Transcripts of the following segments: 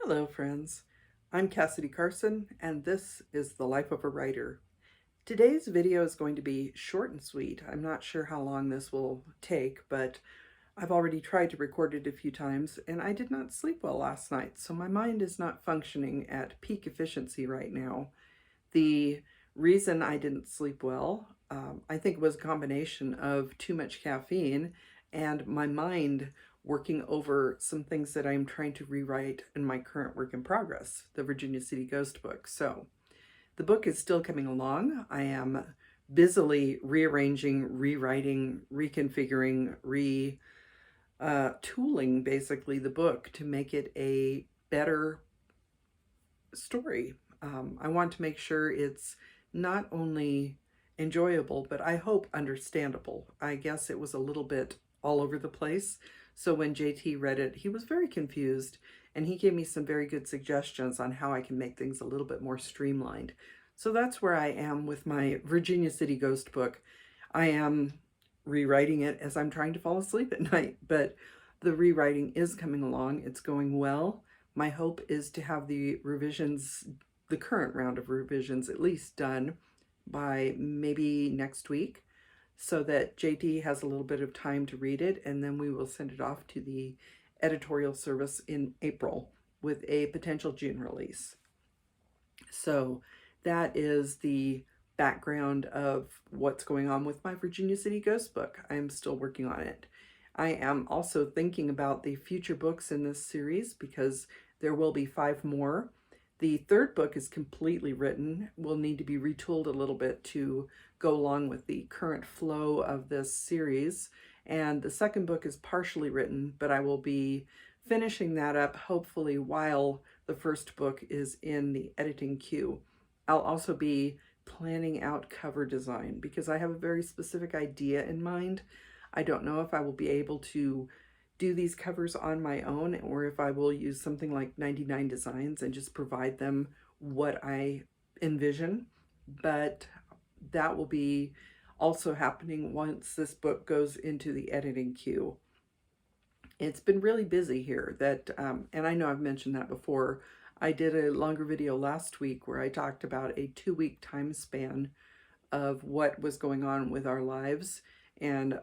Hello, friends. I'm Cassidy Carson, and this is The Life of a Writer. Today's video is going to be short and sweet. I'm not sure how long this will take, but I've already tried to record it a few times, and I did not sleep well last night, so my mind is not functioning at peak efficiency right now. The reason I didn't sleep well, I think, was a combination of too much caffeine and my mind working over some things that I'm trying to rewrite in my current work in progress, the Virginia City Ghost book. So the book is still coming along. I am busily rearranging, rewriting, reconfiguring, tooling basically the book to make it a better story. I want to make sure it's not only enjoyable, but I hope understandable. I guess it was a little bit all over the place. So when JT read it, he was very confused, and he gave me some very good suggestions on how I can make things a little bit more streamlined. So that's where I am with my Virginia City Ghost book. I am rewriting it as I'm trying to fall asleep at night, but the rewriting is coming along. It's going well. My hope is to have the revisions, the current round of revisions, at least done by maybe next week, so that JT has a little bit of time to read it, and then we will send it off to the editorial service in April with a potential June release. So that is the background of what's going on with my Virginia City Ghost book. I am still working on it. I am also thinking about the future books in this series because there will be 5 more. The third book is completely written, will need to be retooled a little bit to go along with the current flow of this series. And the second book is partially written, but I will be finishing that up hopefully while the first book is in the editing queue. I'll also be planning out cover design because I have a very specific idea in mind. I don't know if I will be able to do these covers on my own or if I will use something like 99 Designs and just provide them what I envision, but that will be also happening once this book goes into the editing queue. It's been really busy here, and I know I've mentioned that before. I did a longer video last week where I talked about a 2-week time span of what was going on with our lives, and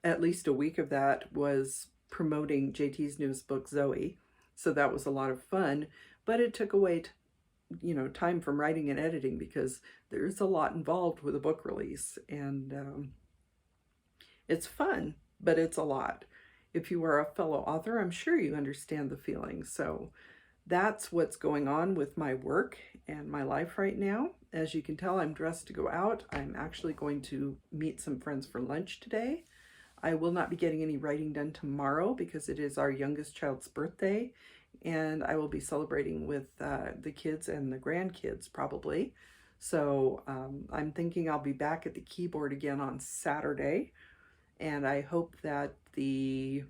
at least a week of that was promoting JT's newest book, Zoe. So that was a lot of fun, but it took away, time from writing and editing because there's a lot involved with a book release, and it's fun, but it's a lot. If you are a fellow author, I'm sure you understand the feeling. So that's what's going on with my work and my life right now. As you can tell, I'm dressed to go out. I'm actually going to meet some friends for lunch today. I will not be getting any writing done tomorrow because it is our youngest child's birthday, and I will be celebrating with the kids and the grandkids probably. So I'm thinking I'll be back at the keyboard again on Saturday, and I hope that a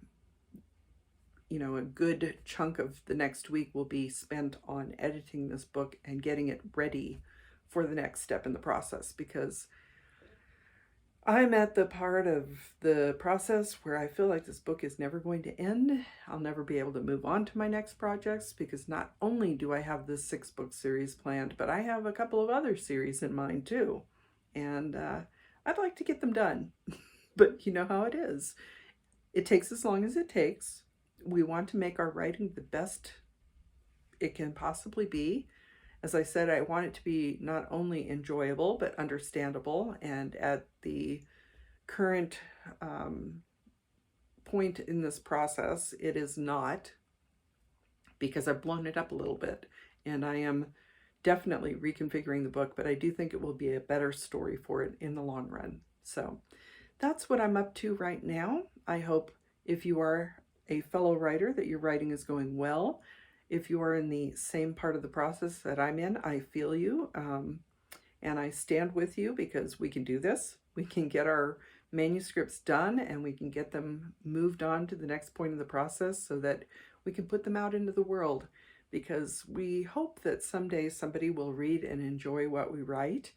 good chunk of the next week will be spent on editing this book and getting it ready for the next step in the process, because I'm at the part of the process where I feel like this book is never going to end. I'll never be able to move on to my next projects because not only do I have this 6-book series planned, but I have a couple of other series in mind too. And I'd like to get them done, but you know how it is. It takes as long as it takes. We want to make our writing the best it can possibly be. As I said, I want it to be not only enjoyable, but understandable. And at the current point in this process, it is not, because I've blown it up a little bit. And I am definitely reconfiguring the book, but I do think it will be a better story for it in the long run. So that's what I'm up to right now. I hope if you are a fellow writer that your writing is going well. If you are in the same part of the process that I'm in, I feel you, and I stand with you because we can do this. We can get our manuscripts done and we can get them moved on to the next point of the process so that we can put them out into the world, because we hope that someday somebody will read and enjoy what we write.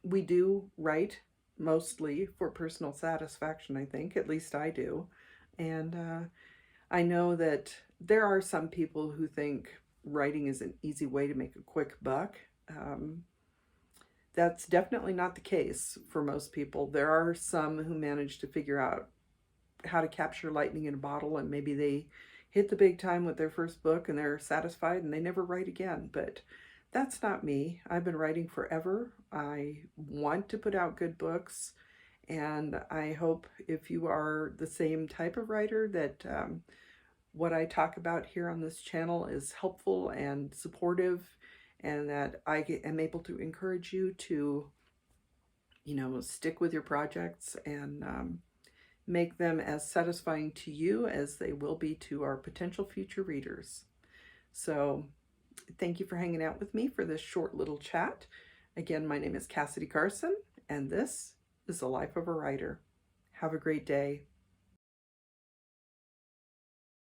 We do write mostly for personal satisfaction, I think. At least I do. And I know that There are some people who think writing is an easy way to make a quick buck. Um, that's definitely not the case for most people. There are some who manage to figure out how to capture lightning in a bottle, and maybe they hit the big time with their first book and they're satisfied and they never write again. But that's not me. I've been writing forever. I want to put out good books, and I hope if you are the same type of writer that what I talk about here on this channel is helpful and supportive, and that am able to encourage you to, stick with your projects and make them as satisfying to you as they will be to our potential future readers. So thank you for hanging out with me for this short little chat. Again, my name is Cassidy Carson, and this is The Life of a Writer. Have a great day.